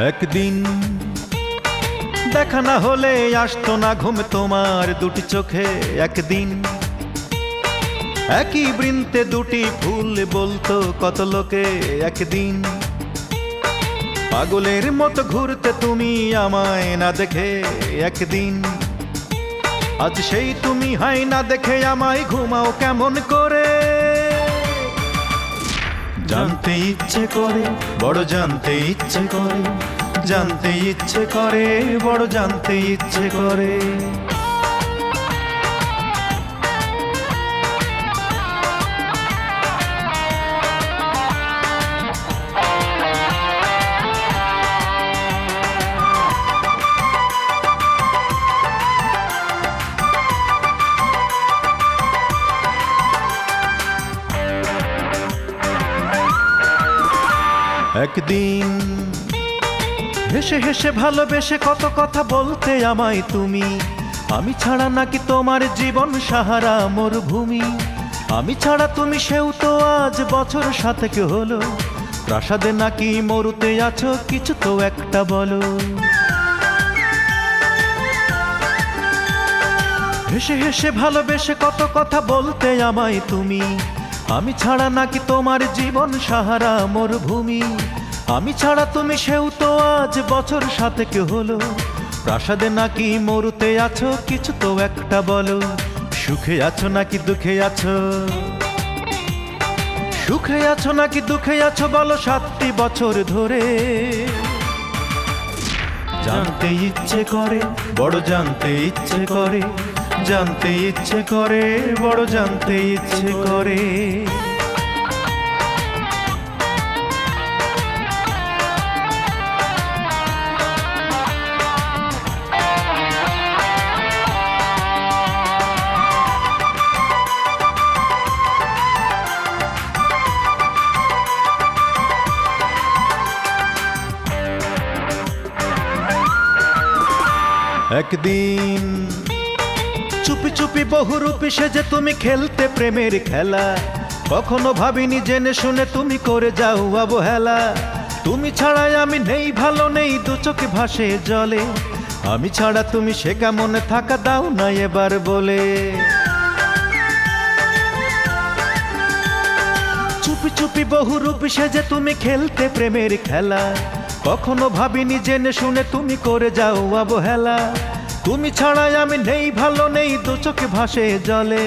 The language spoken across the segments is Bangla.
একদিন দেখা না হলে আসতো না ঘুম তোমার দুটি চোখে। একদিন একই বৃন্তে দুটি ফুল বলতো কত লোকে। একদিন পাগলের মতো ঘুরতে তুমি আমায় না দেখে। একদিন আজ সেই তুমি হাই না দেখে আমায় ঘুমাও কেমন করে। জানতে ইচ্ছে করে বড় জানতে ইচ্ছে করে, জানতে ইচ্ছে করে বড় জানতে ইচ্ছে করে। একদিন হেসে হেসে ভালোবেসে কত কথা বলতে আমায় তুমি। আমি ছাড়া নাকি তোমার জীবন সাহারা মরুভূমি। আমি ছাড়া তুমি সেও তো আজ বছর 7 হলো। প্রাসাদে নাকি মরুতে আছো কিছু তো একটা বলো। হেসে হেসে ভালোবেসে কত কথা বলতে আমায় তুমি। আমি ছাড়া নাকি তোমার জীবন সাহারা মরুভূমি। আমি ছাড়া তুমি সেও তো আজ বছর 7 হলো। প্রাসাদে নাকি মরুতে আছো কিছু তো একটা বলো। সুখে আছো নাকি দুঃখে আছো, সুখে আছো নাকি দুঃখে আছো বলো 7টি বছর ধরে। জানতে ইচ্ছে করে বড় জানতে ইচ্ছে করে, জানতে ইচ্ছে করে বড় জানতে ইচ্ছে করে। একদিন চুপি চুপি বহুরূপী সেজে তুমি খেলতে প্রেমের খেলা। কখনো ভাবিনি জেনে শুনে তুমি করে যাও অবহেলা। তুমি ছাড়াই আমি নেই ভালো নেই দু চোখে ভাসে জলে। আমি ছাড়া তুমি সে কেমন থাকা দাও না এবার বলে। চুপি চুপি বহুরূপী সেজে তুমি খেলতে প্রেমের খেলা। কখনো ভাবিনি জেনে শুনে তুমি করে যাও অবহেলা। তুমি ছাড়াই আমি নেই ভালো নেই দু চোখে ভাসে জলে।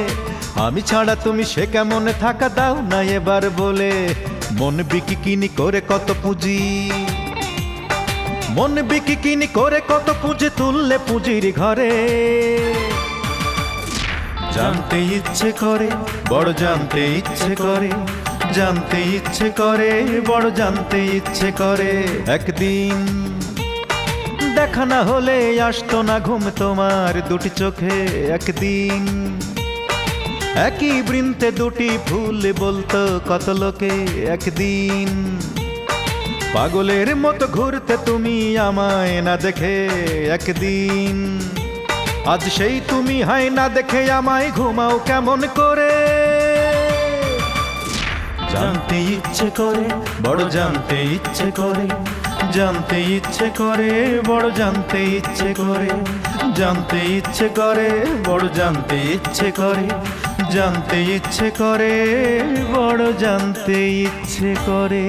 আমি ছাড়া তুমি সে কেমন থাকা দাও না এবার বলে। মন বিকিনি করে কত পুঁজি, মন বিকিনি করে কত পুঁজি তুললে পুঁজির ঘরে। জানতে ইচ্ছে করে বড় জানতে ইচ্ছে করে, জানতে ইচ্ছে করে বড় জানতে ইচ্ছে করে। একদিন দেখা না হলে আসতো না ঘুম তোমার দুটি চোখে। একদিন একই বৃন্তে দুটি ফুল বলতো কত লোকে। একদিন পাগলের মতো ঘুরতে তুমি আমায় না দেখে। একদিন আজ সেই তুমি হাই না দেখে আমায় ঘুমাও কেমন করে। জানতে ইচ্ছে করে বড় জানতে ইচ্ছে করে, জানতে ইচ্ছে করে বড় জানতে ইচ্ছে করে। জানতে ইচ্ছে করে বড় জানতে ইচ্ছে করে, জানতে ইচ্ছে করে বড় জানতে ইচ্ছে করে।